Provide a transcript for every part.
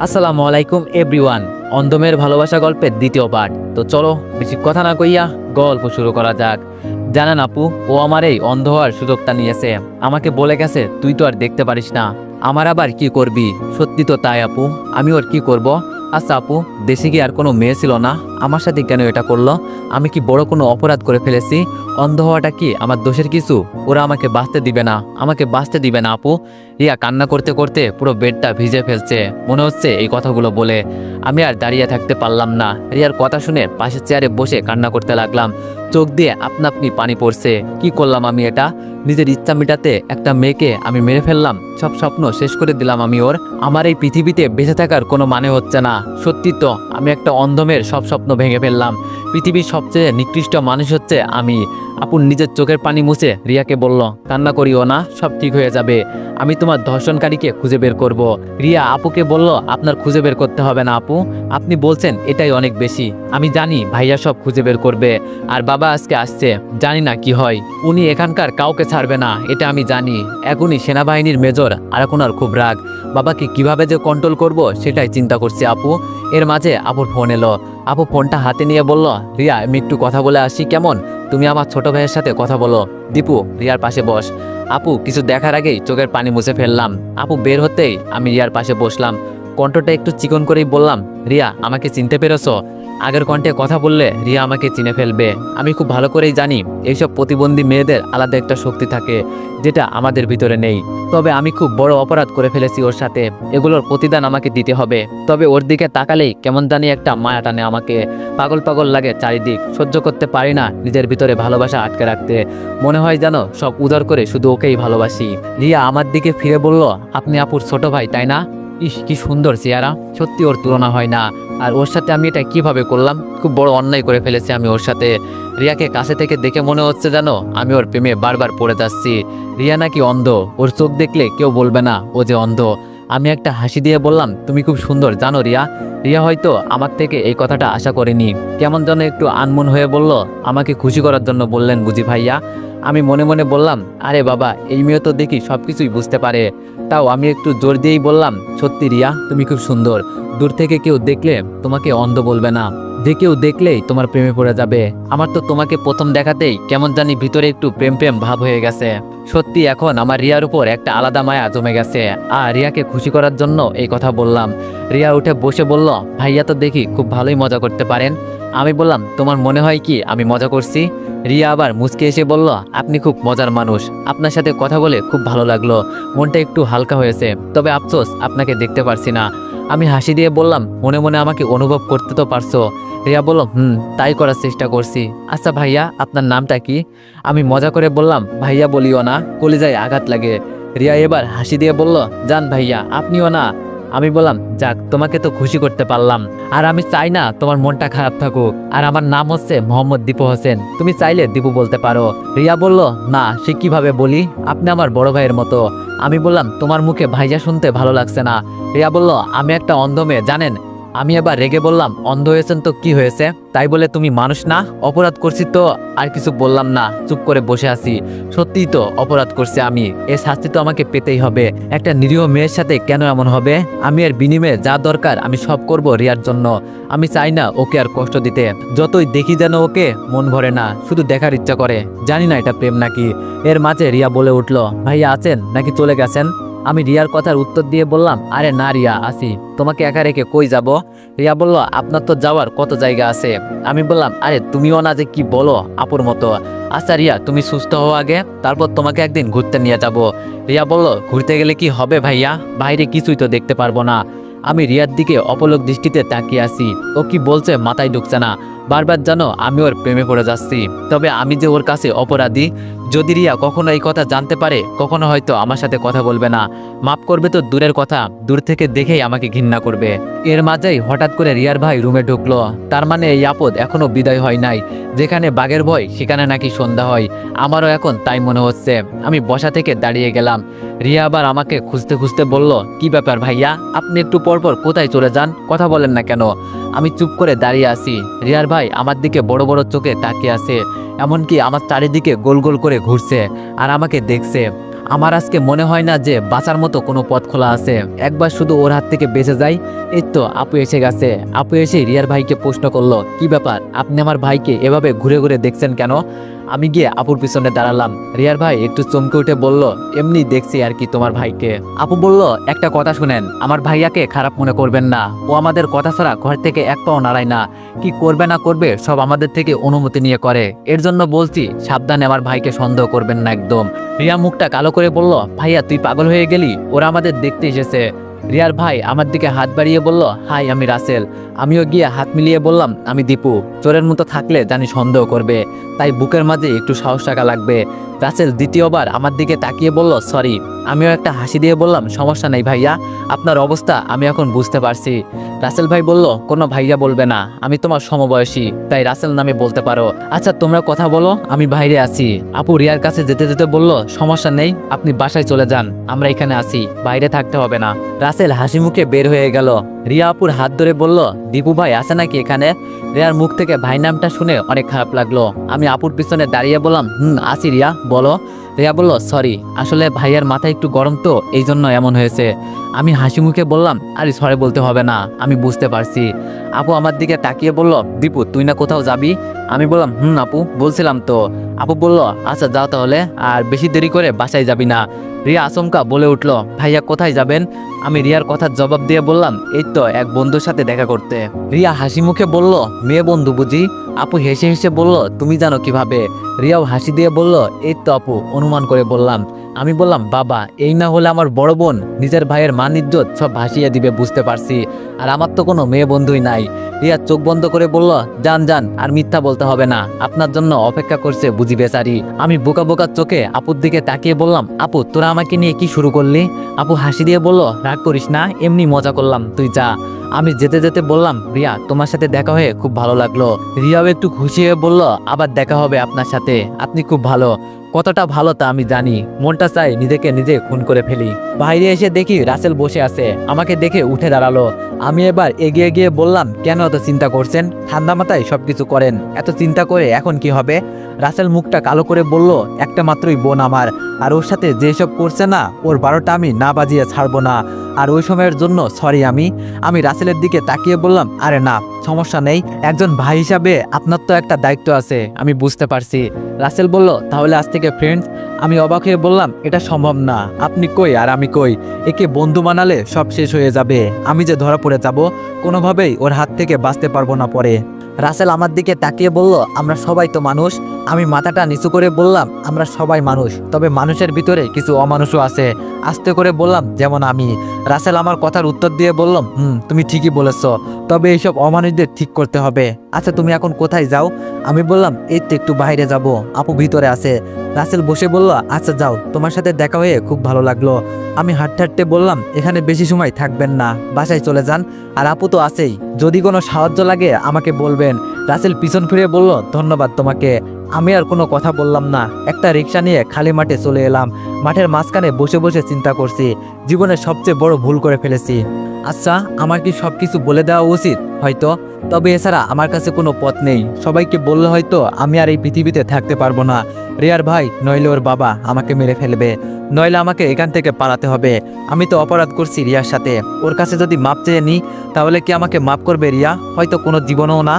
আসসালামু আলাইকুম এভরিওয়ান। অন্ধমের ভালোবাসা গল্পের দ্বিতীয় পার্ট। তো চলো বেশি কথা না কইয়া গল্প শুরু করা যাক। জানেন আপু, ও আমার এই অন্ধ হওয়ার সুযোগটা নিয়েছে। আমাকে বলে গেছে তুই তো আর দেখতে পারিস না, আমার আবার কি করবি। সত্যি তো তাই আপু, আমি ওর কি করব। আচ্ছা আপু, দেশে কি আর কোনো মেয়ে ছিল না? আমার সাথে কেন এটা করলো? আমি কি বড় কোনো অপরাধ করে ফেলেছি? অন্ধ হওয়াটা কি আমার দোষের কিছু? ওরা আমাকে বাঁচতে দিবে না, আমাকে বাঁচতে দিবে না আপু। রিয়া কান্না করতে করতে পুরো বেডটা ভিজে ফেলছে মনে হচ্ছে এই কথাগুলো বলে। আমি আর দাঁড়িয়ে থাকতে পারলাম না। রিয়ার কথা শুনে পাশের চেয়ারে বসে কান্না করতে লাগলাম। চোখ দিয়ে আপনা আপনি পানি পড়ছে। কি করলাম আমি এটা? নিজের ইচ্ছা মেটাতে একটা মেয়েকে আমি মেরে ফেললাম। সব স্বপ্ন শেষ করে দিলাম আমি ওর। আমার এই পৃথিবীতে বেঁচে থাকার কোনো মানে হচ্ছে না। সত্যি তো, আমি একটা অন্ধমের সব স্বপ্ন ভেঙে ফেললাম। পৃথিবীর সবচেয়ে নিকৃষ্ট মানুষ হচ্ছে আমি। আপু নিজের চোখের পানি মুছে রিয়াকে বলল, কান্না করিও না, সব ঠিক হয়ে যাবে। আমি তোমার ধর্ষণকারীকে খুঁজে বের করব। রিয়া আপুকে বলল, আপনার খুঁজে বের করতে হবে না আপু, আপনি বলছেন এটাই অনেক বেশি। আমি জানি ভাইয়া সব খুঁজে বের করবে। আর বাবা আজকে আসছে, জানি না কি হয়। উনি এখানকার কাউকে ছাড়বে না, এটা আমি জানি। এখনই সেনাবাহিনীর মেজর আর এখন আর খুব রাগ। বাবাকে কিভাবে যে কন্ট্রোল করব সেটাই চিন্তা করছি আপু। এর মাঝে আপুর ফোন এলো। আপু ফোনটা হাতে নিয়ে বলল, রিয়া আমি একটু কথা বলে আসি কেমন? তুমি আমার ছোট ভাইয়ের সাথে কথা বলো। দীপু রিয়ার পাশে বস। আপু কিছু দেখার আগেই চোখের পানি মুছে ফেললাম। আপু বের হতেই আমি রিয়ার পাশে বসলাম। কণ্ঠটা একটু চিকন করেই বললাম, রিয়া আমাকে চিনতে পেরেছো? আগের কণ্ঠে কথা বললে রিয়া আমাকে চিনে ফেলবে। আমি খুব ভালো করেই জানি এইসব প্রতিবন্ধী মেয়েদের আলাদা একটা শক্তি থাকে যেটা আমাদের ভিতরে নেই। তবে আমি খুব বড় অপরাধ করে ফেলেছি ওর সাথে, এগুলোর প্রতিদান আমাকে দিতে হবে। তবে ওর দিকে তাকালেই কেমন জানি একটা মায়া টানে আমাকে। পাগল পাগল লাগে চারিদিক, সহ্য করতে পারি না নিজের ভিতরে ভালোবাসা আটকে রাখতে। মনে হয় যেন সব উদার করে শুধু ওকেই ভালোবাসি। রিয়া আমার দিকে ফিরে বলল, আপনি আপুর ছোট ভাই তাই না? ইস কি সুন্দর চেহারা, সত্যি ওর তুলনা হয় না। আর ওর সাথে আমি এটা কিভাবে করলাম? খুব বড় অন্যায় করে ফেলেছি আমি ওর সাথে। রিয়াকে কাছে থেকে দেখে মনে হচ্ছে যেন আমি ওর প্রেমে বারবার পড়ে যাচ্ছি। রিয়া নাকি অন্ধ, ওর চোখ দেখলে কেউ বলবে না ও যে অন্ধ। আমি একটা হাসি দিয়ে বললাম, তুমি খুব সুন্দর জানো রিয়া। রিয়া হয়তো আমার থেকে এই কথাটা আশা করেনি। কেমন যেন একটু আনমন হয়ে বলল, আমাকে খুশি করার জন্য বললেন বুঝি ভাইয়া? আমি মনে মনে বললাম, আরে বাবা এই মেয়ে তো দেখি সবকিছুই বুঝতে পারে। তাও আমি একটু জোর দিয়েই বললাম, সত্যি রিয়া তুমি খুব সুন্দর। দূর থেকে কেউ দেখলে তোমাকে অন্ধ বলবে না, যে কেউ দেখলেই তোমার প্রেমে পড়ে যাবে। আমার তো তোমাকে প্রথম দেখাতেই কেমন জানি ভিতরে একটু প্রেম প্রেম ভাব হয়ে গেছে। সত্যি এখন আমার রিয়ার উপর একটা আলাদা মায়া জমে গেছে। আর রিয়াকে খুশি করার জন্য এই কথা বললাম। রিয়া উঠে বসে বলল, ভাইয়া তো দেখি খুব ভালোই মজা করতে পারেন। আমি বললাম, তোমার মনে হয় কি আমি মজা করছি? রিয়া আবার মুচকে এসে বলল, আপনি খুব মজার মানুষ, আপনার সাথে কথা বলে খুব ভালো লাগলো, মনটা একটু হালকা হয়েছে। তবে আফসোস আপনাকে দেখতে পারছি না। আমি হাসি দিয়ে বললাম, মনে মনে আমাকে অনুভব করতে তো পারছো? রিয়া বলল, তাই করার চেষ্টা করছি। আচ্ছা ভাইয়া আপনার নামটা কি? আমি মজা করে বললাম, ভাইয়া বলিও না, কলিজায় আঘাত লাগে। রিয়া এবার হাসি দিয়ে বলল, জান ভাইয়া আপনিও না। আমি বললাম, যাক তোমাকে তো খুশি করতে পারলাম। আর আমি চাই না তোমার মনটা খারাপ থাকুক। আর আমার নাম হচ্ছে মোহাম্মদ দীপু হোসেন, তুমি চাইলে দীপু বলতে পারো। রিয়া বলল, না সে কিভাবে বলি, আপনি আমার বড় ভাইয়ের মতো। আমি বললাম, তোমার মুখে ভাইয়া শুনতে ভালো লাগছে না। রিয়া বলল, আমি একটা অন্ধ মেয়ে জানেন। আমি এবার রেগে বললাম, অন্ধ হয়েছেন তো কি হয়েছে, তাই বলে তুমি মানুষ না? অপরাধ করছি তো। আর কিছু বললাম না, চুপ করে বসে আছি। সত্যিই তো অপরাধ করছি আমি, এর শাস্তি তো আমাকে পেতেই হবে। একটা নিরীহ মেয়ের সাথে কেন এমন হবে? আমি এর বিনিময়ে যা দরকার আমি সব করব রিয়ার জন্য। আমি চাই না ওকে আর কষ্ট দিতে। যতই দেখি যেন ওকে মন ভরে না, শুধু দেখার ইচ্ছা করে। জানি না এটা প্রেম নাকি। এর মাঝে রিয়া বলে উঠল, ভাইয়া আছেন নাকি চলে গেছেন? আমি রিয়ার কথার উত্তর দিয়ে বললাম, আরে না রিয়া আসি, তোমাকে একা রেখে কই যাব? রিয়া বলল, আপনার তো যাওয়ার কত জায়গা আছে। আমি বললাম, আরে তুমিও না যে কি বলো আপুর মতো। আচ্ছা রিয়া তুমি সুস্থ হও আগে, তারপর তোমাকে একদিন ঘুরতে নিয়ে যাব। রিয়া বলল, ঘুরতে গেলে কি হবে ভাইয়া? বাইরে কিছুই তো দেখতে পারবো না। আমি রিয়ার দিকে অপলক দৃষ্টিতে তাকিয়ে আছি। ও কি বলছে মাথায় ঢুকছে না। বারবার জানো আমি ওর প্রেমে পড়ে যাচ্ছি। তবে আমি যে ওর কাছে অপরাধী। যদি রিয়া কখনো এই কথা জানতে পারে, কখনো হয়তো আমার সাথে কথা বলবে না। মাফ করবে তো দূরের কথা, দূর থেকে দেখেই আমাকে ঘৃণা করবে। এর মাঝেই হঠাৎ করে রিয়ার ভাই রুমে ঢুকলো। তার মানে এই আপদ এখনো বিদায় হয় নাই। যেখানে বাঘের ভয় সেখানে নাকি সন্ধ্যা হয়। আমারও এখন তাই মনে হচ্ছে। আমি বসা থেকে দাঁড়িয়ে গেলাম। রিয়া আবার আমাকে খুঁজতে খুঁজতে বলল, কি ব্যাপার ভাইয়া, আপনি একটু পরপর কোথায় চলে যান, কথা বলেন না কেন? আমি চুপ করে দাঁড়িয়ে আছি। রিয়ার ভাই আমার দিকে বড় বড় চোখে তাকিয়ে আছে, এমনকি আমার চারিদিকে গোল গোল করে ঘুরছে আর আমাকে দেখছে। আমার আজকে মনে হয় না যে বাঁচার মতো কোনো পথ খোলা আছে। একবার শুধু ওর হাত থেকে বেঁচে যাই। এই তো আপু এসে গেছে। আপু এসে রিয়ার ভাইকে প্রশ্ন করলো, কি ব্যাপার, আপনি আমার ভাইকে এভাবে ঘুরে ঘুরে দেখছেন কেন? আমি গিয়ে আপুর পিছনে দাঁড়ালাম। রিয়ার ভাই একটু চমকে উঠে বলল, এমনি দেখছি আর কি তোমার ভাইকে। আপু বলল, একটা কথা শুনেন, আমার ভাইয়াকে খারাপ মনে করবেন না। ও আমাদের কথা ছাড়া ঘর থেকে এক পাও নাড়ায় না। কি করবে না করবে সব আমাদের থেকে অনুমতি নিয়ে করে। এর জন্য বলছি সাবধানে আমার ভাইকে সন্দেহ করবেন না একদম। রিয়া মুখটা কালো করে বলল, ভাইয়া তুই পাগল হয়ে গেলি? ওরা আমাদের দেখতে এসেছে। রিয়ার ভাই আমার দিকে হাত বাড়িয়ে বলল, হাই আমি রাসেল। আমিও গিয়ে হাত মিলিয়ে বললাম, আমি দীপু। চোরের মতো থাকলে জানি সন্দেহ করবে, তাই বুকের মাঝে একটু সাহস টাকা লাগবে। রাসেল দ্বিতীয়বার আমার দিকে তাকিয়ে বলল, সরি। আমিও একটা হাসি দিয়ে বললাম, সমস্যা নেই ভাইয়া, আপনার অবস্থা আমি এখন বুঝতে পারছি। রাসেল ভাই বলল, কোনো ভাইয়া বলবে না, আমি তোমার সমবয়সী, তাই রাসেল নামে বলতে পারো। আচ্ছা তোমরা কথা বলো, আমি বাইরে আছি। আপু রিয়ার কাছে যেতে যেতে বলল, সমস্যা নেই, আপনি বাসায় চলে যান, আমরা এখানে আছি, বাইরে থাকতে হবে না। রাসেল হাসি মুখে বের হয়ে গেল। রিয়া আপুর হাত ধরে বলল, দীপু ভাই আছে নাকি এখানে? রিয়ার মুখ থেকে ভাই নামটা শুনে অনেক খারাপ লাগলো। আমি আপুর পিছনে দাঁড়িয়ে বললাম, আছি রিয়া, বলো। রিয়া বলল, সরি, আসলে ভাইয়ার মাথা একটু গরম তো, এই জন্য এমন হয়েছে। আমি হাসি মুখে বললাম, আরে সরি বলতে হবে না, আমি বুঝতে পারছি। আপু আমার দিকে তাকিয়ে বলল, দীপু তুই না কোথাও যাবি? আমি বললাম, আপু বলছিলাম তো। আপু বলল, আচ্ছা যাও তাহলে, আর বেশি দেরি করে বাসায় যাবি না। রিয়া আচমকা বলে উঠল, ভাইয়া কোথায় যাবেন? আমি রিয়ার কথার জবাব দিয়ে বললাম, এই তো এক বন্ধুর সাথে দেখা করতে। রিয়া হাসি মুখে বলল, মেয়ে বন্ধু বুঝি? আপু হেসে হেসে বলল, তুমি জানো কিভাবে? রিয়াও হাসি দিয়ে বলল, এই তো আপু অনুমান করে বললাম। আমি বললাম, বাবা এই না হলে আমার বড় বোন নিজের ভাইয়ের মান ইজ্জত সব ভাসিয়ে দিবে, বুঝতে পারছি। আর আমার তো কোনো মেয়ে বন্ধুই নাই। রিয়া চোখ বন্ধ করে বলল, যান যান, আর মিথ্যা বলতে হবে না, আপনার জন্য অপেক্ষা করছে বুঝি বেচারি। আমি বোকা বোকা চোখে আপুর দিকে তাকিয়ে বললাম, আপু তোরা আমাকে নিয়ে কি শুরু করলি? আপু হাসি দিয়ে বলল, রাগ করিস না, এমনি মজা করলাম, তুই যা। আমি যেতে যেতে বললাম, রিয়া তোমার সাথে দেখা হয়ে খুব ভালো লাগলো। রিয়াও একটু খুশি হয়ে বলল, আবার দেখা হবে আপনার সাথে, আপনি খুব ভালো। কতটা ভালো তা আমি জানি, মনটা চাই নিজেকে নিজে খুন করে ফেলি। বাইরে এসে দেখি রাসেল বসে আছে, আমাকে দেখে উঠে দাঁড়ালো। আমি এবার এগিয়ে গিয়ে বললাম, কেন এত চিন্তা করছেন? ঠান্ডা মাথায় সবকিছু করেন, এত চিন্তা করে এখন কি হবে? রাসেল মুখটা কালো করে বলল, একটা মাত্রই বোন আমার, আর ওর সাথে যেসব করছে না, ওর 12টা আমি না বাজিয়ে ছাড়বো না। আর ওই সময়ের জন্য সরি। আমি রাসেলের দিকে তাকিয়ে বললাম, আরে না সমস্যা নেই, একজন ভাই হিসাবে আপনার তো একটা দায়িত্ব আছে, আমি বুঝতে পারছি। রাসেল বলল, তাহলে আজ থেকে ফ্রেন্ডস? আমি অবাক হয়ে বললাম, এটা সম্ভব না, আপনি কই আর আমি কই? একে বন্ধু বানালে সব শেষ হয়ে যাবে, আমি যে ধরা পড়ে যাব, কোনোভাবেই ওর হাত থেকে বাঁচতে পারবো না পরে। রাসেল আমার দিকে তাকিয়ে বলল, আমরা সবাই তো মানুষ। আমি মাথাটা নিচু করে বললাম, আমরা সবাই মানুষ, তবে মানুষের ভিতরে কিছু অমানুষও আছে। আস্তে করে বললাম, যেমন আমি। রাসেল আমার কথার উত্তর দিয়ে বলল, তুমি ঠিকই বলেছ, তবে এইসব অমানুষদের ঠিক করতে হবে। আচ্ছা তুমি এখন কোথায় যাও? আমি বললাম, এই তো একটু বাইরে যাব, আপু ভিতরে আছে। রাসেল বসে বলল, আচ্ছা যাও, তোমার সাথে দেখা হয়ে খুব ভালো লাগলো। আমি হাঁটতে হাঁটতে বললাম, এখানে বেশি সময় থাকবেন না, বাসায় চলে যান, আর আপু তো আছেই, যদি কোনো সাহায্য লাগে আমাকে বলবেন। রাসেল পিছন ফিরে বলল, ধন্যবাদ তোমাকে। আমি আর কোনো কথা বললাম না, একটা রিক্সা নিয়ে খালি মাঠে চলে এলাম। মাঠের মাঝখানে বসে বসে চিন্তা করছি, জীবনের সবচেয়ে বড় ভুল করে ফেলেছি। আচ্ছা আমার কি সব কিছু বলে দেওয়া উচিত? হয়তো, তবে এছাড়া আমার কাছে কোনো পথ নেই। সবাইকে বললে হয়তো আমি আর এই পৃথিবীতে থাকতে পারবো না। রিয়ার ভাই নইলে ওর বাবা আমাকে মেরে ফেলবে, নইলে আমাকে এখান থেকে পালাতে হবে। আমি তো অপরাধ করছি রিয়ার সাথে, ওর কাছে যদি মাপ চেয়ে নিই তাহলে কি আমাকে মাপ করবে রিয়া? হয়তো কোনো জীবনেও না।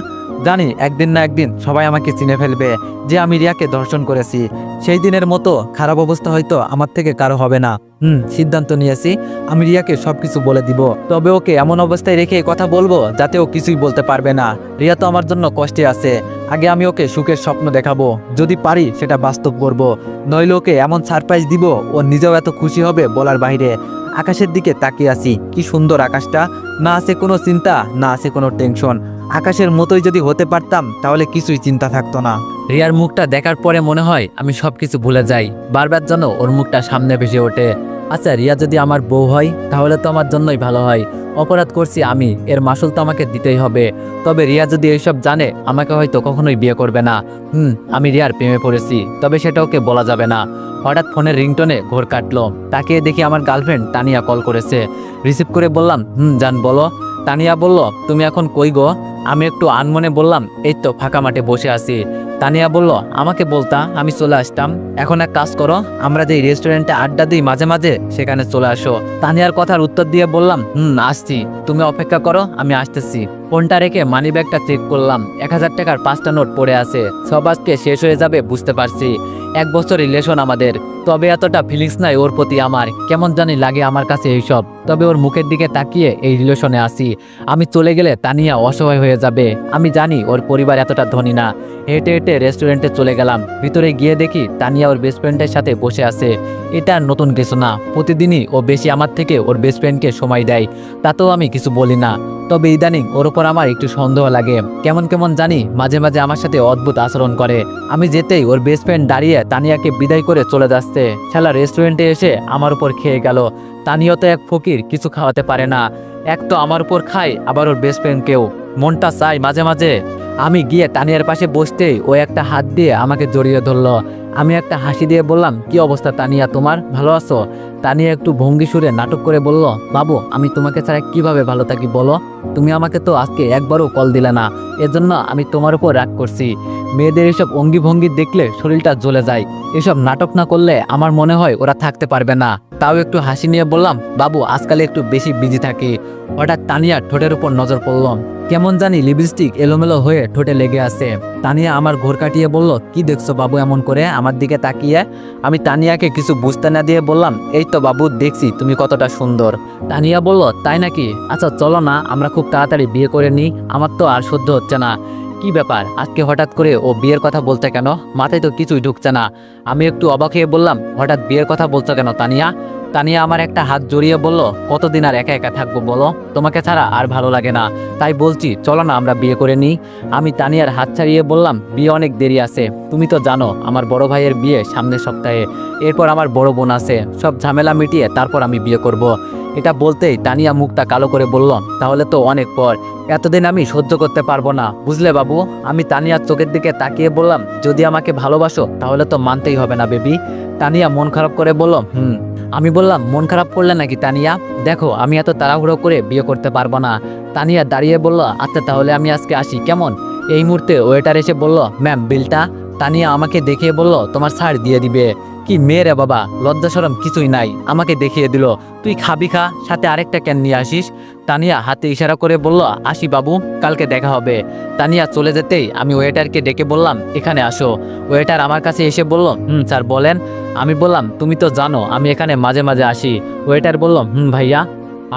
জানি একদিন না একদিন সবাই আমাকে চিনে ফেলবে যে আমি রিয়াকে ধর্ষণ করেছি। সেই দিনের মতো খারাপ অবস্থা হয়তো আমার থেকে কারো হবে না। সিদ্ধান্ত নিয়েছি, আমি রিয়াকে সবকিছু বলে দিব, তবে ওকে এমন অবস্থায় রেখে কথা বলবো যাতে ও কিছুই বলতে পারবে না। রিয়া তো আমার জন্য কষ্টে আছে, আগে আমি ওকে সুখের স্বপ্ন দেখাবো, যদি পারি সেটা বাস্তব করব। নইলে ওকে এমন সারপ্রাইজ দিব, ও নিজেও এত খুশি হবে বলার বাইরে। আকাশের দিকে তাকিয়ে আছি, কি সুন্দর আকাশটা, না আছে কোনো চিন্তা, না আছে কোনো টেনশন। আকাশের মতোই যদি হতে পারতাম তাহলে কিছুই চিন্তা থাকতো না। রিয়ার মুখটা দেখার পরে মনে হয় আমি সবকিছু ভুলে যাই, বারবার যেন ওর মুখটা সামনে ভেসে ওঠে। আচ্ছা রিয়া যদি আমার বউ হয় তাহলে তো আমার জন্যই ভালো হয়। অপরাধ করছি আমি, এর মাসুল তো আমাকে দিতেই হবে। তবে রিয়া যদি এইসব জানে আমাকে হয়তো কখনোই বিয়ে করবে না। আমি রিয়ার প্রেমে পড়েছি, তবে সেটা ওকে বলা যাবে না। হঠাৎ ফোনের রিংটোনে ঘোর কাটলো, তাকিয়ে দেখি আমার গার্লফ্রেন্ড তানিয়া কল করেছে। রিসিভ করে বললাম, জান বলো। তানিয়া বলল, তুমি এখন কই গো? আমি একটু আনমনে বললাম, এই তো ফাঁকা মাঠে বসে আছি। তানিয়া বলল, আমাকে বলতা আমি চলে আসতাম। এখন এক কাজ করো, আমরা যে রেস্টুরেন্টে আড্ডা দিই মাঝে মাঝে সেখানে চলে আসো। তানিয়ার কথার উত্তর দিয়ে বললাম, আসছি, তুমি অপেক্ষা করো, আমি আসতেছি। ফোনটা রেখে মানি ব্যাগটা চেক করলাম, 1000 টাকার 5টা নোট পড়ে আছে। সব আজকে শেষ হয়ে যাবে বুঝতে পারছি। 1 বছর রিলেশন আমাদের, তবে এতটা ফিলিংস নাই ওর প্রতি আমার। কেমন জানি লাগে আমার কাছে এইসব। তবে ওর মুখের দিকে তাকিয়ে এই রিলেশনে আসি। আমি চলে গেলে তানিয়া অসহায় হয়ে যাবে। আমি জানি ওর পরিবার এতটা ধনী না। হেঁটে হেঁটে রেস্টুরেন্টে চলে গেলাম। ভিতরে গিয়ে দেখি তানিয়া ওর বেস্ট ফ্রেন্ডের সাথে বসে আছে। এটা আর নতুন কিছু না, প্রতিদিনই ও বেশি আমার থেকে ওর বেস্ট ফ্রেন্ডকে সময় দেয়, তাতেও আমি কিছু বলি না। তবে ইদানিং ওর ওপর আমার একটু সন্দেহ লাগে। কেমন কেমন জানি মাঝে মাঝে আমার সাথে অদ্ভুত আচরণ করে। আমি যেতেই ওর বেস্ট ফ্রেন্ড দাঁড়িয়ে তানিয়াকে বিদায় করে চলে যাচ্ছে। শালা রেস্টুরেন্টে এসে আমার উপর খেয়ে গেল। তানিয়া তো এক ফকির, কিছু খাওয়াতে পারে না। এক তো আমার উপর খায়, আবার ওর বেস্ট ফ্রেন্ডকেও। মনটা চাই মাঝে মাঝে। আমি গিয়ে তানিয়ার পাশে বসতেই ও একটা হাত দিয়ে আমাকে জড়িয়ে ধরলো। আমি একটা হাসি দিয়ে বললাম, কি অবস্থা তানিয়া তোমার, ভালো আছো? তানিয়া একটু ভঙ্গি সুরে নাটক করে বলল, বাবু আমি তোমাকে ছাড়া কিভাবে ভালো থাকি বলো? তুমি আমাকে তো আজকে একবারও কল দিলে না, এজন্য আমি তোমার উপর রাগ করছি। মেয়েদের এসব অঙ্গি ভঙ্গি দেখলে শরীরটা জ্বলে যায়। এসব নাটক না করলে আমার মনে হয় ওরা থাকতে পারবে না। তাও একটু হাসি নিয়ে বললাম, বাবু আজকাল একটু বেশি বিজি থাকি। হঠাৎ তানিয়ার ঠোঁটের উপর নজর পড়ল। কেমন জানি লিপস্টিক এলোমেলো হয়ে ঠোঁটে লেগে আছে। তানিয়া আমার ঘোর কাটিয়ে বলল, কি দেখছো বাবু এমন করে আমার দিকে তাকিয়ে? আমি তানিয়াকে কিছু বুঝতে না দিয়ে বললাম, এই তো বাবু দেখছি তুমি কতটা সুন্দর। তানিয়া বলল, তাই নাকি? আচ্ছা চলো না আমরা খুব তাড়াতাড়ি বিয়ে করে নিই, আমার তো আর সহ্য হচ্ছে না। কি ব্যাপার আজকে হঠাৎ করে ও বিয়ের কথা বলতে কেন? মাথায় তো কিছুই ঢুকছে না। আমি একটু অবাক হয়ে বললাম, হঠাৎ বিয়ের কথা বলছো কেন তানিয়া? তানিয়া আমার একটা হাত জড়িয়ে বলল, কতদিন আর একা একা থাকবো বলো, তোমাকে ছাড়া আর ভালো লাগে না, তাই বলছি চলো না আমরা বিয়ে করে নিই। আমি তানিয়ার হাত ছাড়িয়ে বললাম, বিয়ে অনেক দেরি আছে, তুমি তো জানো আমার বড় ভাইয়ের বিয়ে সামনের সপ্তাহে, এরপর আমার বড় বোন আছে, সব ঝামেলা মিটিয়ে তারপর আমি বিয়ে করব। এটা বলতেই তানিয়া মুখটা কালো করে বলল, তাহলে তো অনেক পর, এতদিন আমি সহ্য করতে পারবো না বুঝলে বাবু। আমি তানিয়ার চোখের দিকে তাকিয়ে বললাম, যদি আমাকে ভালোবাসো তাহলে তো মানতেই হবে না বেবি। তানিয়া মন খারাপ করে বলল, আমি বললাম, মন খারাপ করলে নাকি তানিয়া? দেখো আমি এত তাড়াহুড়ো করে বিয়ে করতে পারবো না। তানিয়া দাঁড়িয়ে বলল, আচ্ছা তাহলে আমি আজকে আসি কেমন? এই মুহূর্তে ওয়েটার এসে বলল, ম্যাম বিলটা। তানিয়া আমাকে দেখিয়ে বলল, তোমার ছাড় দিয়ে দিবে। কি মেয়ে রে বাবা, লজ্জা শরম কিছুই নাই, আমাকে দেখিয়ে দিল। তুই খাবি খা, সাথে আরেকটা ক্যান নিয়ে আসিস। তানিয়া হাতে ইশারা করে বলল, আসি বাবু, কালকে দেখা হবে। তানিয়া চলে যেতেই আমি ওয়েটারকে ডেকে বললাম, এখানে আসো। ওয়েটার আমার কাছে এসে বলল, স্যার বলেন। আমি বললাম, তুমি তো জানো আমি এখানে মাঝে মাঝে আসি। ওয়েটার বলল, ভাইয়া।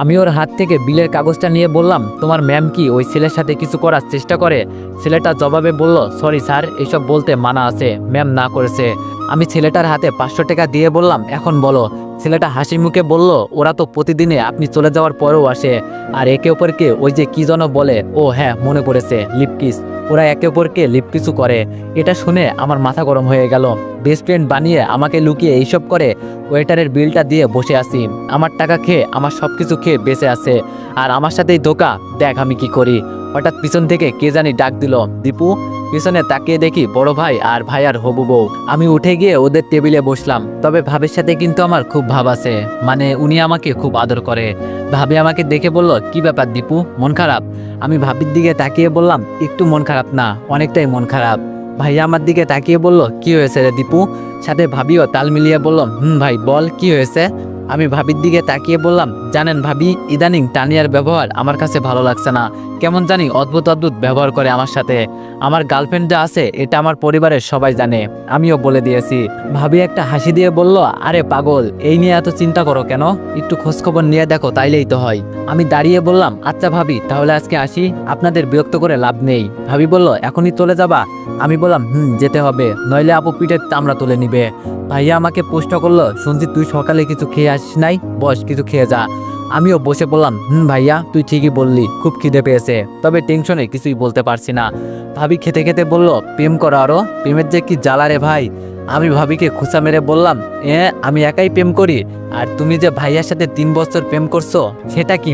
আমি ওর হাত থেকে বিলের কাগজটা নিয়ে বললাম, তোমার ম্যাম কি ওই ছেলের সাথে কিছু করার চেষ্টা করে? ছেলেটা জবাবে বলল, সরি স্যার, এসব বলতে মানা আছে, ম্যাম না করেছে। আমি ছেলেটার হাতে 500 টাকা দিয়ে বললাম, এখন বলো। ছেলেটা হাসি মুখে বলল, ওরা তো প্রতিদিনে আপনি চলে যাওয়ার পরেও আসে, আর একে অপরকে ওই যে কি যেন বলে, ও হ্যাঁ মনে পড়েছে, লিপকিস। ওরা একে অপরকে লিপকিসও করে। এটা শুনে আমার মাথা গরম হয়ে গেল। বেস্ট ফ্রেন্ড বানিয়ে আমাকে লুকিয়ে এইসব করে। ওয়েটারের বিলটা দিয়ে বসে আছি, আমার টাকা খেয়ে আমার সব কিছু খেয়ে বেঁচে আছে, আর আমার সাথেই ধোকা। দেখ আমি কি করি। হঠাৎ পিছন থেকে কে জানি ডাক দিল, দীপু। পিছনে তাকিয়ে দেখি বড় ভাই আর ভাই আর হবু বউ। আমি উঠে গিয়ে ওদের টেবিলে বসলাম। তবে ভাবির সাথে কিন্তু আমার খুব ভাব আছে, মানে উনি আমাকে খুব আদর করে। ভাবি আমাকে দেখে বলল, কি ব্যাপার দীপু, মন খারাপ? আমি ভাবির দিকে তাকিয়ে বললাম, একটু মন খারাপ না, অনেকটাই মন খারাপ। ভাইয়া আমার দিকে তাকিয়ে বলল, কি হয়েছে রে দীপু? সাথে ভাবিও তাল মিলিয়ে বলল, ভাই বল কি হয়েছে? আমি ভাবির দিকে তাকিয়ে বললাম, জানেন ভাবি, ইদানিং তানিয়ার ব্যবহার আমার কাছে ভালো লাগছে না। কেমন জানি অদ্ভুত অদ্ভুত ব্যবহার করে আমার সাথে। আমার গার্লফ্রেন্ড যা আছে এটা আমার পরিবারের সবাই জানে, আমিও বলে দিয়েছি। ভাবি একটা হাসি দিয়ে বলল, আরে পাগল, এই নিয়ে এত চিন্তা করো কেন? একটু খোঁজখবর নিয়ে দেখো, তাইলেই তো হয়। আমি দাঁড়িয়ে বললাম, আচ্ছা ভাবি তাহলে আজকে আসি, আপনাদের বিরক্ত করে লাভ নেই। ভাবি বলল, এখনই চলে যাবা? আমি বললাম, যেতে হবে, নইলে আপু পিঠের চামড়া তুলে নিবে। ভাইয়া আমাকে প্রশ্ন করলো, শুনছি তুই সকালে কিছু খেয়ে আসিস নাই, বস কিছু খেয়ে যা। আমিও বসে বললাম, ভাইয়া তুই ঠিকই বললি, খুব খিদে পেয়েছে, তবে টেনশনে কিছুই বলতে পারছি না। ভাবি খেতে খেতে বলল, প্রেম করো আরো, প্রেমের যে কি জ্বালা রে ভাই। আমি ভাবিকে খুঁচা মেরে বললাম, আমি একাই প্রেম করি, আর তুমি যে ভাইয়ার সাথে 3 বছর প্রেম করছো সেটা কি?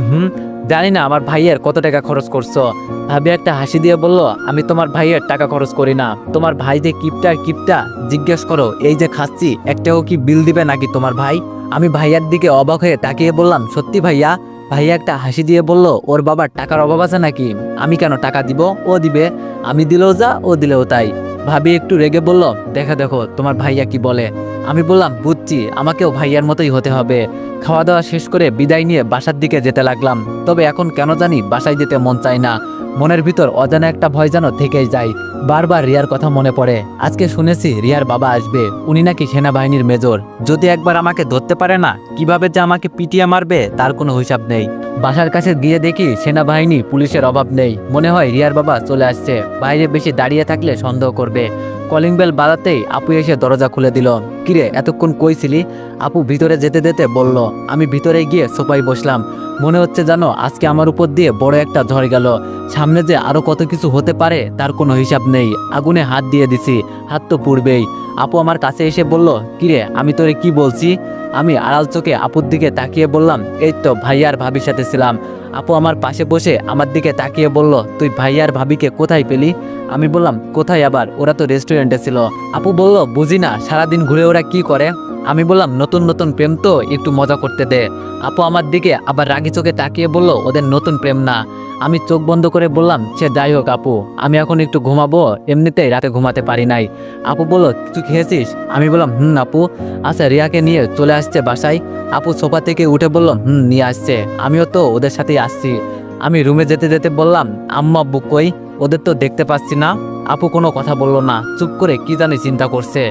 জানি না আমার ভাইয়ের কত টাকা খরচ করছো। ভাবি একটা হাসি দিয়ে বলল, আমি তোমার ভাইয়ের টাকা খরচ করি না, তোমার ভাই যে কিপটা জিজ্ঞেস করো, এই যে খাচ্ছি একটাও কি বিল দিবে নাকি তোমার ভাই? আমি ভাইয়ার দিকে অবাক হয়ে তাকিয়ে বললাম, সত্যি ভাইয়া? ভাইয়া একটা হাসি দিয়ে বলল, ওর বাবার টাকার অভাব আছে নাকি? আমি কেন টাকা দিব, ও দিবে, আমি দিলেও যা ও দিলেও তাই। ভাবি একটু রেগে বলল, দেখো দেখো তোমার ভাইয়া কি বলে। আমি বললাম, বুঝছি, আমাকেও ভাইয়ার মতোই হতে হবে। খাওয়া দাওয়া শেষ করে বিদায় নিয়ে বাসার দিকে যেতে লাগলাম। তবে এখন কেন জানি বাসায় যেতে মন চায় না। মনের ভিতর অজানা একটা ভয় যেন থেকেই যায়। বারবার রিয়ার কথা মনে পড়ে। আজকে শুনেছি রিয়ার বাবা আসবে, উনি নাকি সেনাবাহিনীর মেজর। যদি একবার আমাকে ধরতে পারে না, কিভাবে যে আমাকে পিটিয়ে মারবে তার কোনো হিসাব নেই। বাসার কাছে গিয়ে দেখি সেনাবাহিনী পুলিশের অভাব নেই। মনে হয় রিয়ার বাবা চলে আসছে। বাইরে বেশি দাঁড়িয়ে থাকলে সন্দেহ করবে। কলিং বেল বাজাতেই আপু এসে দরজা খুলে দিল। কিরে, এতক্ষণ কই ছিলি? আপু ভিতরে যেতে যেতে বলল। আমি ভিতরে গিয়ে সোফায় বসলাম। মনে হচ্ছে জানো, আজকে আমার উপর দিয়ে বড় একটা ঝড় গেল। সামনে যে আরো কত কিছু হতে পারে তার কোনো হিসাব নেই। আগুনে হাত দিয়ে দিছি, হাত তো পুড়বেই। আপু আমার কাছে এসে বলল, কিরে আমি তোরে কি বলছি? আমি আড়াল চোখে আপুর দিকে তাকিয়ে বললাম, এই তো ভাইয়ার ভাবির সাথে ছিলাম। আপু আমার পাশে বসে আমার দিকে তাকিয়ে বলল, তুই ভাইয়ার ভাবিকে কোথায় পেলি? আমি বললাম, কোথায় আবার, ওরা তো রেস্টুরেন্টে ছিল। আপু বলল, বুঝি না, সারাদিন ঘুরে ওরা কি করে? আমি বললাম, নতুন নতুন প্রেম তো, একটু মজা করতে দে। আপু আমার দিকে আবার রাগি চোখে তাকিয়ে বলল, ওদের নতুন প্রেম না। আমি চোখ বন্ধ করে বললাম, সে যাই হোক আপু, আমি এখন একটু ঘুমাবো, এমনিতেই রাতে ঘুমাতে পারি নাই। আপু বলল, কিছু খেয়েছিস? আমি বললাম, আপু। আচ্ছা, রিয়াকে নিয়ে চলে আসছে বাসায়? আপু সোফা থেকে উঠে বলল, নিয়ে আসছে, আমিও তো ওদের সাথেই আসছি। আমি রুমে যেতে যেতে বললাম, আম্মা আব্বু কই? ওদের তো দেখতে পাচ্ছি না। আপু কোনো কথা বলল না, চুপ করে কি জানি চিন্তা করছে।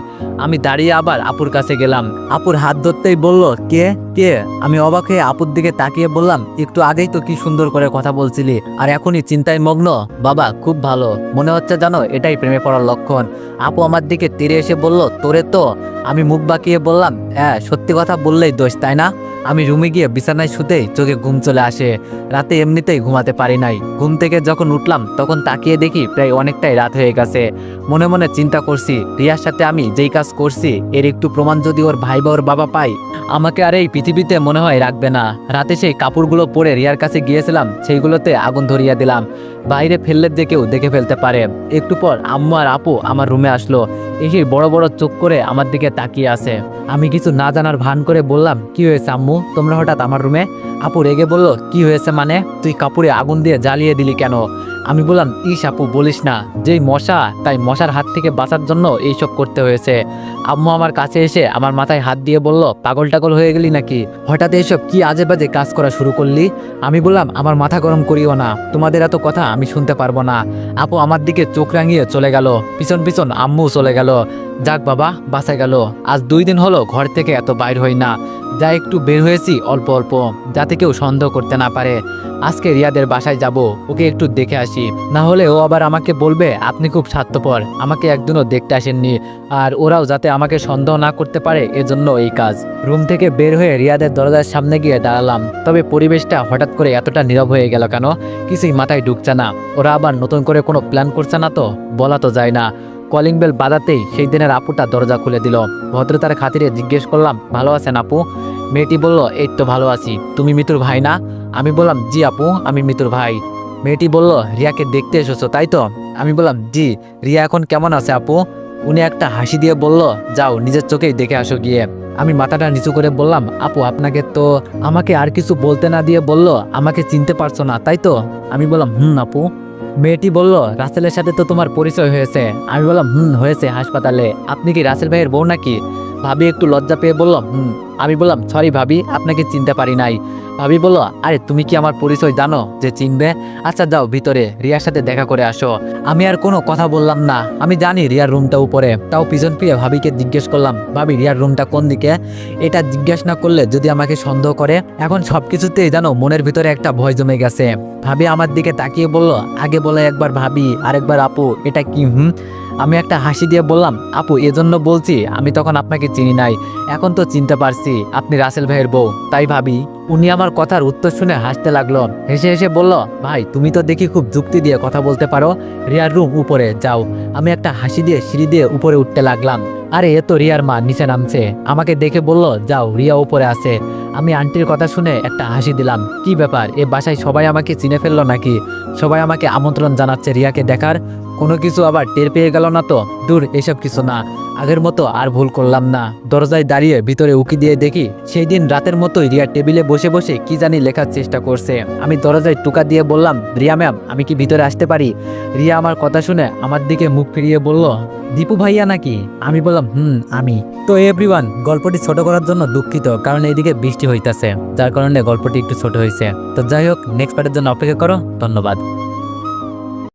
আমি দাঁড়িয়ে আবার আপুর কাছে গেলাম। আপুর হাত ধরতেই বলল, কে কে? আমি অবাক হয়ে আপুর দিকে তাকিয়ে বললাম, একটু আগেই তো কি সুন্দর করে কথা বলছিলি, আর এখনই চিন্তায় মগ্ন? বাবা খুব ভালো, মনে হচ্ছে জানো এটাই প্রেমে পড়ার লক্ষণ। আপু আমার দিকে তেড়ে এসে বলল, তোরে তো? আমি মুখ বাঁকিয়ে বললাম, হ্যাঁ সত্যি কথা বললেই দোষ, তাই না? আমি রুমে গিয়ে বিছানায় শুতেই চোখে ঘুম চলে আসে। রাতে এমনিতেই ঘুমাতে পারি নাই। ঘুম থেকে যখন উঠলাম তখন তাকিয়ে দেখি প্রায় অনেকটাই রাত হয়ে গেছে। মনে মনে চিন্তা করছি, রিয়ার সাথে আমি যেই কাজ করছি এর একটু প্রমাণ যদি ওর ভাই বা ওর বাবা পাই, আমাকে আর এই পৃথিবীতে মনে হয় রাখবে না। রাতে সেই কাপড়গুলো পরে রিয়ার কাছে গিয়েছিলাম, সেইগুলোতে আগুন ধরিয়ে দিলাম। বাইরে ফেললে যে কেউ দেখে ফেলতে পারে। একটু পর আম্মু আর আপু আমার রুমে আসলো। এসে বড় বড় চোখ করে আমার দিকে তাকিয়ে আছে। আমি কিছু না জানার ভান করে বললাম, কি হয়েছে আম্মু, তোমরা হঠাৎ আমার রুমে? আপু রেগে বলল, কি হয়েছে মানে? তুই কাপড়ে আগুন দিয়ে জ্বালিয়ে দিলি কেন? আমি বললাম, ইস আপু বলিস না, যেই মশা, তাই মশার হাত থেকে বাঁচার জন্য এইসব করতে হয়েছে। আম্মু আমার কাছে এসে আমার মাথায় হাত দিয়ে বলল, পাগল টাগল হয়ে গেলি নাকি? হঠাৎ এইসব কি আজে বাজে কাজ করা শুরু করলি? আমি বললাম, আমার মাথা গরম করিও না, তোমাদের এত কথা আমি শুনতে পারবো না। আপু আমার দিকে চোখ রাঙিয়ে চলে গেল। পিছন পিছন আম্মু চলে গেল। যাক বাবা, বাঁচা গেল। আজ 2 দিন হলো ঘর থেকে এত বাইর হই না। যা একটু বের হয়েছি অল্প অল্প, যাতে কেউ সন্দেহ করতে না পারে। আজকে রিয়াদের বাসায় যাব, ওকে একটু দেখে আসি, না হলে ও আবার আমাকে বলবে আপনি খুব স্বার্থপর, আমাকে একদিনও দেখতে আসেননি। আর ওরাও যাতে আমাকে সন্দেহ না করতে পারে, এজন্য এই কাজ। রুম থেকে বের হয়ে রিয়াদের দরজার সামনে গিয়ে দাঁড়ালাম। তবে পরিবেশটা হঠাৎ করে এতটা নীরব হয়ে গেল কেন, কিছুই মাথায় ঢুকছে না। ওরা আবার নতুন করে কোনো প্ল্যান করছে না তো? বলা তো যায় না। কলিং বেল বাজাতেই সেই দিনের আপুটা দরজা খুলে দিল। ভদ্রতার খাতিরে জিজ্ঞেস করলাম, ভালো আছেন আপু? মেয়েটি বলল, এই তো ভালো আছি, তুমি মিতুর ভাই না? আমি বললাম, জি আপু, আমি মিতুর ভাই। মেয়েটি বলল, রিয়াকে দেখতে এসেছো তাই তো? আমি বললাম, জি। রিয়া এখন কেমন আছে আপু? উনি একটা হাসি দিয়ে বলল, যাও নিজের চোখেই দেখে আসো গিয়ে। আমি মাথাটা নিচু করে বললাম, আপু আপনাকে তো, আমাকে আর কিছু বলতে না দিয়ে বলল, আমাকে চিনতে পারছো না তাই তো? আমি বললাম, আপু। মেয়েটি বলল, রাসেলের সাথে তো তোমার পরিচয় হয়েছে। আমি বললাম, হয়েছে, হাসপাতালে। আপনি কি রাসেল ভাইয়ের বউ নাকি? ভাবি একটু লজ্জা পেয়ে বলল, আমি বললাম, সরি ভাবি, আপনাকে চিনতে পারি নাই। ভাবি বলল, আরে তুমি কি আমার পরিচয় জানো যে চিনবে? আচ্ছা যাও ভিতরে রিয়ার সাথে দেখা করে আসো। আমি আর কোনো কথা বললাম না। আমি জানি রিয়ার রুমটা উপরে, তাও পিছন ফিরে ভাবিকে জিজ্ঞেস করলাম, ভাবি রিয়ার রুমটা কোন দিকে? এটা জিজ্ঞেস না করলে যদি আমাকে সন্দেহ করে। এখন সবকিছুতেই জানো মনের ভিতরে একটা ভয় জমে গেছে। ভাবি আমার দিকে তাকিয়ে বলল, আগে বলে একবার ভাবি আরেকবার আপু, এটা কি? আমি একটা হাসি দিয়ে বললাম, আপু এজন্য বলছি, আমি তখন আপনাকে চিনি নাই, এখন তো চিনতে পারছি আপনি রাসেল ভাইয়ের বউ। তাই ভাবি। উনি আমার কথার উত্তর শুনে হাসতে লাগলো। হেসে হেসে বলল, ভাই তুমি তো দেখি খুব যুক্তি দিয়ে কথা বলতে পারো। রিয়ার রুম উপরে, যাও। আমি একটা হাসি দিয়ে সিঁড়ি দিয়ে উপরে উঠতে লাগলাম। আরে এ তো রিয়ার মা নিচে নামছে। আমাকে দেখে বলল, যাও রিয়া উপরে আছে। আমি আন্টির কথা শুনে একটা হাসি দিলাম। কি ব্যাপার, এ বাসায় সবাই আমাকে চিনে ফেললো নাকি? সবাই আমাকে আমন্ত্রণ জানাচ্ছে রিয়াকে দেখার। কোনো কিছু আবার টের পেয়ে গেল না তো? দূর, এসব কিছু না, আগের মতো আর ভুল করলাম না। দরজায় দাঁড়িয়ে ভিতরে উকি দিয়ে দেখি সেই দিন রাতের মতোই রিয়া টেবিলে বসে বসে কি জানি লেখার চেষ্টা করছে। আমি দরজায় টুকা দিয়ে বললাম, রিয়া ম্যাম, আমি কি ভিতরে আসতে পারি? রিয়া আমার কথা শুনে আমার দিকে মুখ ফিরিয়ে বলল, দীপু ভাইয়া নাকি? আমি বললাম, আমি। তো এভরিওয়ান, গল্পটি ছোট করার জন্য দুঃখিত, কারণ এইদিকে বৃষ্টি হইতাছে, যার কারণে গল্পটি একটু ছোট হয়েছে। তো যাই হোক, নেক্সট পার্টের জন্য অপেক্ষা করো। ধন্যবাদ।